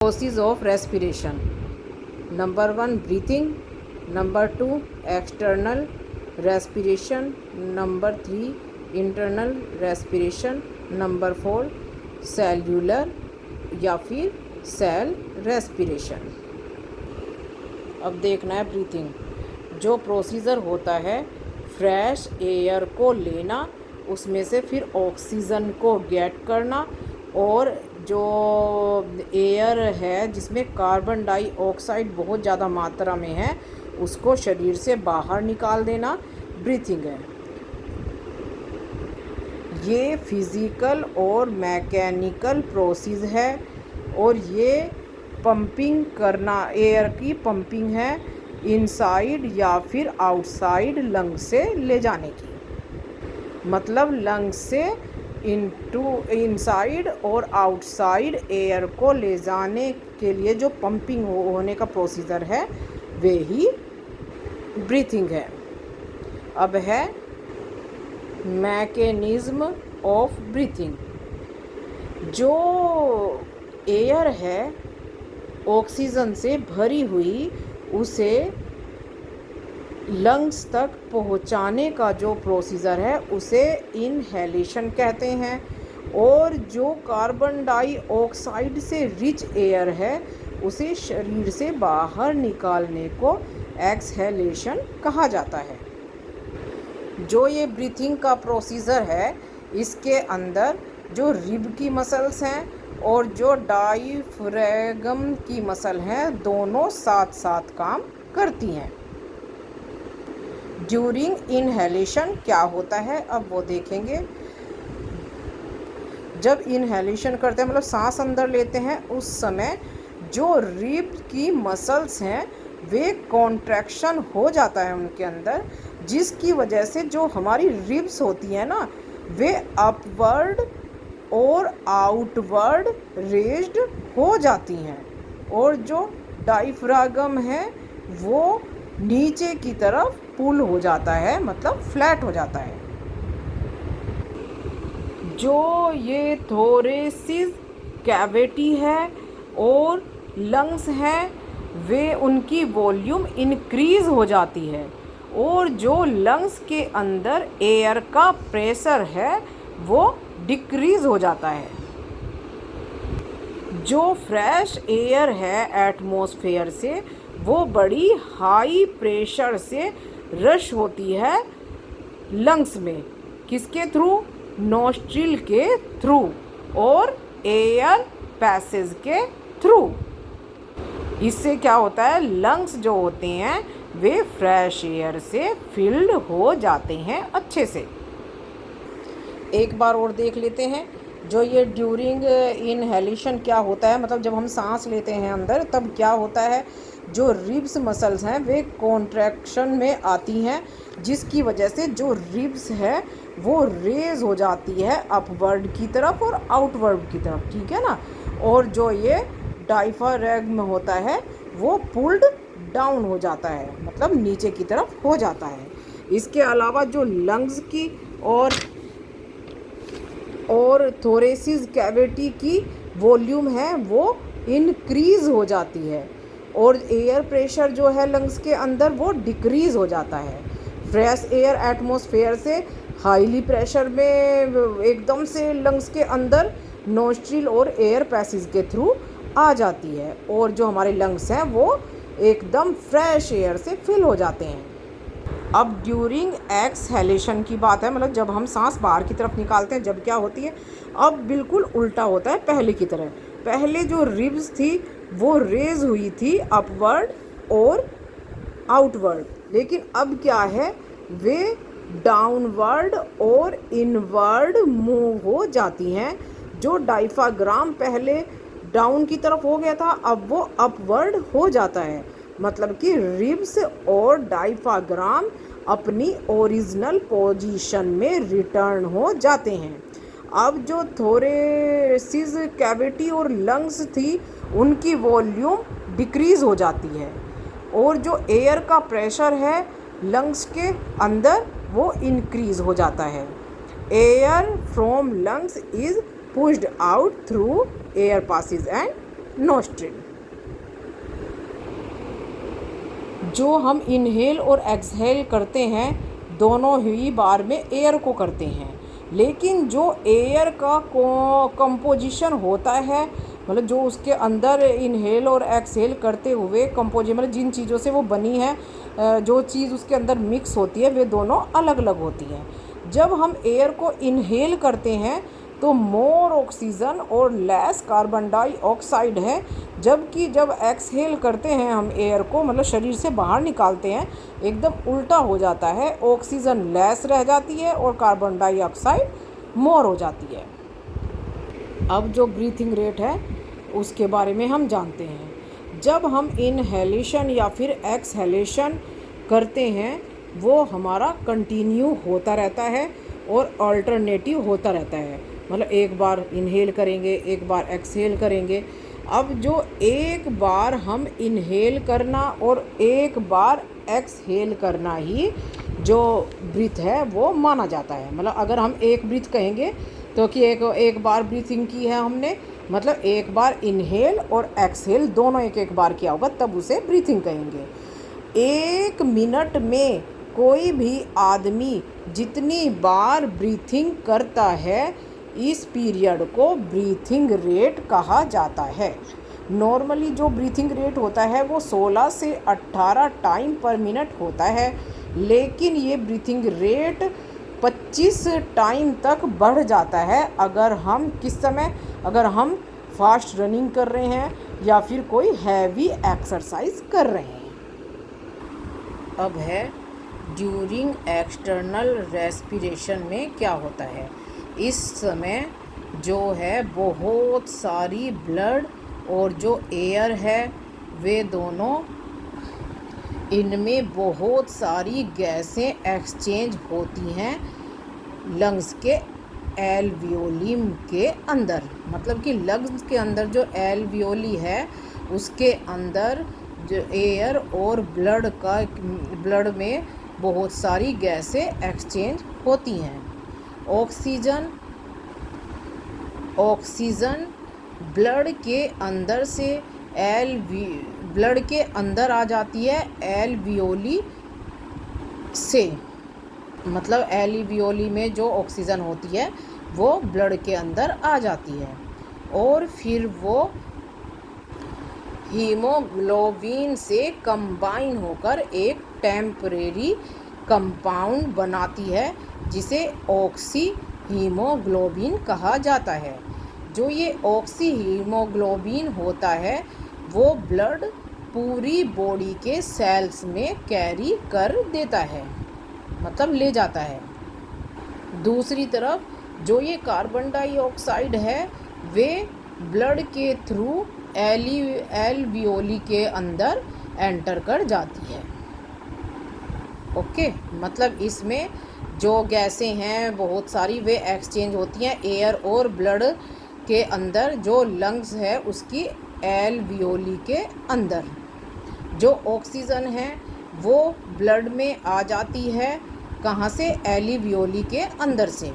Process of respiration. Number 1 breathing, number 2 external respiration, number 3 internal respiration, number 4 cellular या फिर cell respiration. अब देखना है ब्रीथिंग। जो प्रोसीजर होता है फ्रेश एयर को लेना, उसमें से फिर ऑक्सीजन को गेट करना, और जो एयर है जिसमें कार्बन डाइऑक्साइड बहुत ज़्यादा मात्रा में है उसको शरीर से बाहर निकाल देना ब्रीथिंग है। ये फिज़िकल और मैकेनिकल प्रोसेस है और ये पंपिंग करना, एयर की पंपिंग है इनसाइड या फिर आउटसाइड लंग से ले जाने की। मतलब लंग से इनसाइड और आउटसाइड एयर को ले जाने के लिए जो पंपिंग होने का प्रोसीजर है वे ही ब्रीथिंग है। अब है मैकेनिज्म ऑफ ब्रीथिंग। जो एयर है ऑक्सीजन से भरी हुई उसे लंग्स तक पहुंचाने का जो प्रोसीजर है उसे इनहेलेशन कहते हैं, और जो कार्बन डाइऑक्साइड से रिच एयर है उसे शरीर से बाहर निकालने को एक्सहेलेशन कहा जाता है। जो ये ब्रीथिंग का प्रोसीजर है इसके अंदर जो रिब की मसल्स हैं और जो डायफ्रैगम की मसल हैं दोनों साथ साथ काम करती हैं। ड्यूरिंग इनहेलेशन क्या होता है अब वो देखेंगे। जब इनहेलेशन करते हैं मतलब सांस अंदर लेते हैं उस समय जो रिब की मसल्स हैं वे कॉन्ट्रैक्शन हो जाता है उनके अंदर, जिसकी वजह से जो हमारी रिब्स होती हैं ना वे अपवर्ड और आउटवर्ड रेज्ड हो जाती हैं, और जो डायफ्रागम है वो नीचे की तरफ पुल हो जाता है, मतलब फ्लैट हो जाता है। जो ये थोरेसिस कैविटी है और लंग्स हैं वे उनकी वॉल्यूम इंक्रीज हो जाती है, और जो लंग्स के अंदर एयर का प्रेशर है वो डिक्रीज हो जाता है। जो फ्रेश एयर है एटमॉस्फेयर से वो बड़ी हाई प्रेशर से रश होती है लंग्स में। किसके थ्रू? नोस्ट्रिल के थ्रू और एयर पैसेज के थ्रू। इससे क्या होता है, लंग्स जो होते हैं वे फ्रेश एयर से फिल्ड हो जाते हैं अच्छे से। एक बार और देख लेते हैं जो ये ड्यूरिंग इनहेलेशन क्या होता है। मतलब जब हम सांस लेते हैं अंदर तब क्या होता है, जो रिब्स मसल्स हैं वे कॉन्ट्रैक्शन में आती हैं, जिसकी वजह से जो रिब्स है वो रेज हो जाती है अपवर्ड की तरफ और आउटवर्ड की तरफ, ठीक है ना। और जो ये डायफ्रागम होता है वो पुल्ड डाउन हो जाता है, मतलब नीचे की तरफ हो जाता है। इसके अलावा जो लंग्स की और थोरेसिस कैविटी की वॉल्यूम है वो इंक्रीज हो जाती है, और एयर प्रेशर जो है लंग्स के अंदर वो डिक्रीज हो जाता है। फ्रेश एयर एटमॉस्फेयर से हाईली प्रेशर में एकदम से लंग्स के अंदर नोस्ट्रिल और एयर पैसेज के थ्रू आ जाती है, और जो हमारे लंग्स हैं वो एकदम फ्रेश एयर से फिल हो जाते हैं। अब ड्यूरिंग एक्सहेलेशन की बात है, मतलब जब हम सांस बाहर की तरफ निकालते हैं जब क्या होती है, अब बिल्कुल उल्टा होता है पहले की तरह। पहले जो रिब्स थी वो रेज हुई थी अपवर्ड और आउटवर्ड, लेकिन अब क्या है वे डाउनवर्ड और इनवर्ड मूव हो जाती हैं। जो डायफ्रागम पहले डाउन की तरफ हो गया था अब वो अपवर्ड हो जाता है, मतलब कि रिब्स और डायफ्रागम अपनी ओरिजिनल पोजीशन में रिटर्न हो जाते हैं। अब जो थोरेसिस कैविटी और लंग्स थी उनकी वॉल्यूम डिक्रीज हो जाती है, और जो एयर का प्रेशर है लंग्स के अंदर वो इंक्रीज हो जाता है। Air from lungs is pushed out through air passes and nostril. जो हम इनहेल और एक्सहेल करते हैं दोनों ही बार में एयर को करते हैं, लेकिन जो एयर का कंपोजिशन होता है, मतलब जो उसके अंदर इनहेल और एक्सहेल करते हुए कंपोजिशन, मतलब जिन चीज़ों से वो बनी है, जो चीज़ उसके अंदर मिक्स होती है, वे दोनों अलग अलग होती हैं। जब हम एयर को इनहेल करते हैं तो मोर ऑक्सीजन और लेस कार्बन डाइऑक्साइड है, जबकि जब एक्सहेल करते हैं हम एयर को, मतलब शरीर से बाहर निकालते हैं, एकदम उल्टा हो जाता है, ऑक्सीजन लेस रह जाती है और कार्बन डाइऑक्साइड मोर हो जाती है। अब जो ब्रीथिंग रेट है उसके बारे में हम जानते हैं। जब हम इनहेलेशन या फिर एक्सहेलेशन करते हैं वो हमारा कंटिन्यू होता रहता है और अल्टरनेटिव होता रहता है, मतलब एक बार इनहेल करेंगे, एक बार एक्सहेल करेंगे। अब जो एक बार हम इनहेल करना और एक बार एक्सहेल करना ही जो ब्रीथ है वो माना जाता है। मतलब अगर हम एक ब्रीथ कहेंगे तो कि एक बार ब्रीथिंग की है हमने, मतलब एक बार इनहेल और एक्सहेल दोनों एक बार किया होगा, तब उसे ब्रीथिंग कहेंगे। 1 मिनट में कोई भी आदमी जितनी बार ब्रीथिंग करता है, इस पीरियड को ब्रीथिंग रेट कहा जाता है। नॉर्मली जो ब्रीथिंग रेट होता है वो 16 से 18 टाइम पर मिनट होता है, लेकिन ये ब्रीथिंग रेट 25 टाइम तक बढ़ जाता है अगर हम किस समय, अगर हम फास्ट रनिंग कर रहे हैं या फिर कोई हैवी एक्सरसाइज कर रहे हैं। अब है ड्यूरिंग एक्सटर्नल रेस्पिरेशन में क्या होता है। इस समय जो है बहुत सारी ब्लड और जो एयर है वे दोनों, इनमें बहुत सारी गैसें एक्सचेंज होती हैं लंग्स के एल्वियोली के अंदर। मतलब कि लंग्स के अंदर जो एल्वियोली है उसके अंदर जो एयर और ब्लड में बहुत सारी गैसें एक्सचेंज होती हैं। ऑक्सीजन ब्लड के अंदर से ब्लड के अंदर आ जाती है एल्वियोली से, मतलब एल्वियोली में जो ऑक्सीजन होती है वो ब्लड के अंदर आ जाती है और फिर वो हीमोग्लोबिन से कंबाइन होकर एक टेम्परेरी कंपाउंड बनाती है जिसे ऑक्सी हीमोग्लोबिन कहा जाता है। जो ये ऑक्सी हीमोग्लोबिन होता है वो ब्लड पूरी बॉडी के सेल्स में कैरी कर देता है, मतलब ले जाता है। दूसरी तरफ जो ये कार्बन डाइऑक्साइड है वे ब्लड के थ्रू एल्वियोली के अंदर एंटर कर जाती है। ओके, मतलब इसमें जो गैसें हैं बहुत सारी वे एक्सचेंज होती हैं एयर और ब्लड के अंदर, जो लंग्स है उसकी एल्वियोली के अंदर। जो ऑक्सीजन है वो ब्लड में आ जाती है, कहाँ से, एल्वियोली के अंदर से,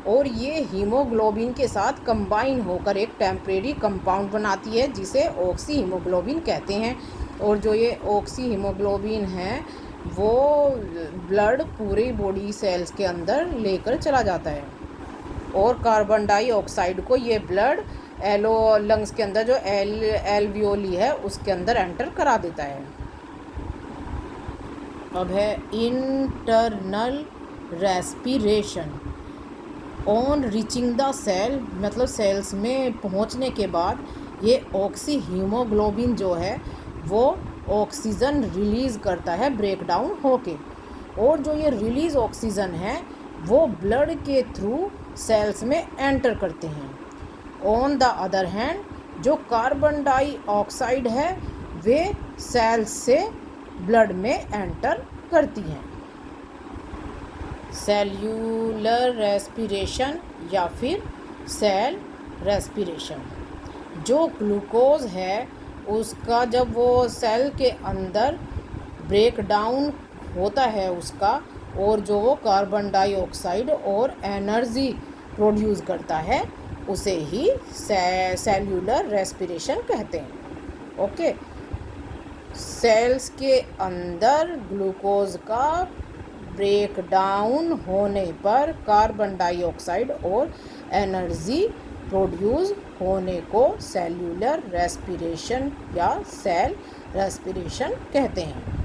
और ये हीमोग्लोबिन के साथ कंबाइन होकर एक टेम्परेरी कंपाउंड बनाती है जिसे ऑक्सी हीमोग्लोबिन कहते हैं। और जो ये ऑक्सी हीमोग्लोबिन है वो ब्लड पूरी बॉडी सेल्स के अंदर लेकर चला जाता है और कार्बन डाइऑक्साइड को ये ब्लड लंग्स के अंदर जो एल्वियोली है उसके अंदर एंटर करा देता है। अब है internal respiration. On reaching the cell, मतलब सेल्स में पहुंचने के बाद ये ऑक्सी हीमोग्लोबिन जो है वो ऑक्सीजन रिलीज़ करता है ब्रेक डाउन होके, और जो ये रिलीज़ ऑक्सीजन है वो ब्लड के थ्रू सेल्स में एंटर करते हैं। ऑन द अदर हैंड जो कार्बन डाइऑक्साइड है वे सेल्स से ब्लड में एंटर करती हैं। सेल्यूलर रेस्पिरेशन या फिर सेल रेस्पिरेशन। जो ग्लूकोज है उसका जब वो सेल के अंदर ब्रेक डाउन होता है उसका, और जो वो कार्बन डाइऑक्साइड और एनर्जी प्रोड्यूस करता है, उसे ही सेल्यूलर रेस्पिरेशन कहते हैं। ओके, सेल्स के अंदर ग्लूकोज का ब्रेक डाउन होने पर कार्बन डाइऑक्साइड और एनर्जी प्रोड्यूस होने को सेल्यूलर रेस्पिरेशन या सेल रेस्पिरेशन कहते हैं।